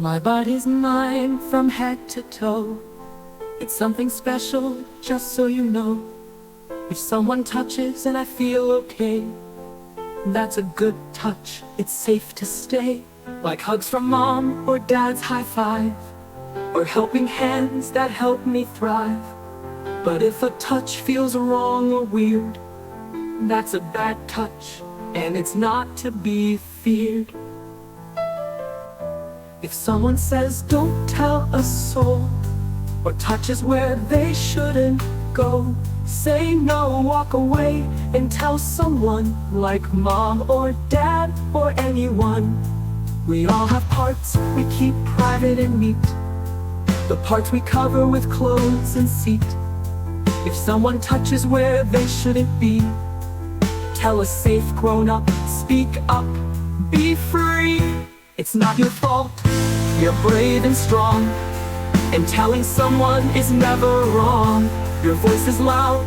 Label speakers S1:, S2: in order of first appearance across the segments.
S1: My body's mine from head to toe. It's something special, just so you know. If someone touches and I feel okay, that's a good touch, it's safe to stay. Like hugs from mom or dad's high five, or helping hands that help me thrive. But if a touch feels wrong or weird, that's a bad touch, and it's not to be feared. If someone says don't tell a soul, or touches where they shouldn't go, say no, walk away, and tell someone like mom or dad or anyone. We all have parts we keep private and neat, the parts we cover with clothes and seat. If someone touches where they shouldn't be, tell a safe grown-up, speak up, be free. It's not your fault, you're brave and strong, and telling someone is never wrong. Your voice is loud,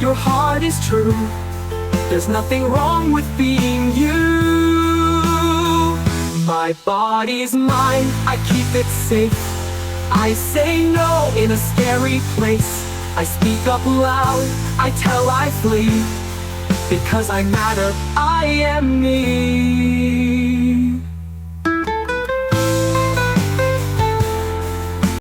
S1: your heart is true. There's nothing wrong with being you. My body's mine, I keep it safe. I say no in a scary place. I speak up loud, I tell, I flee. Because I matter, I am me.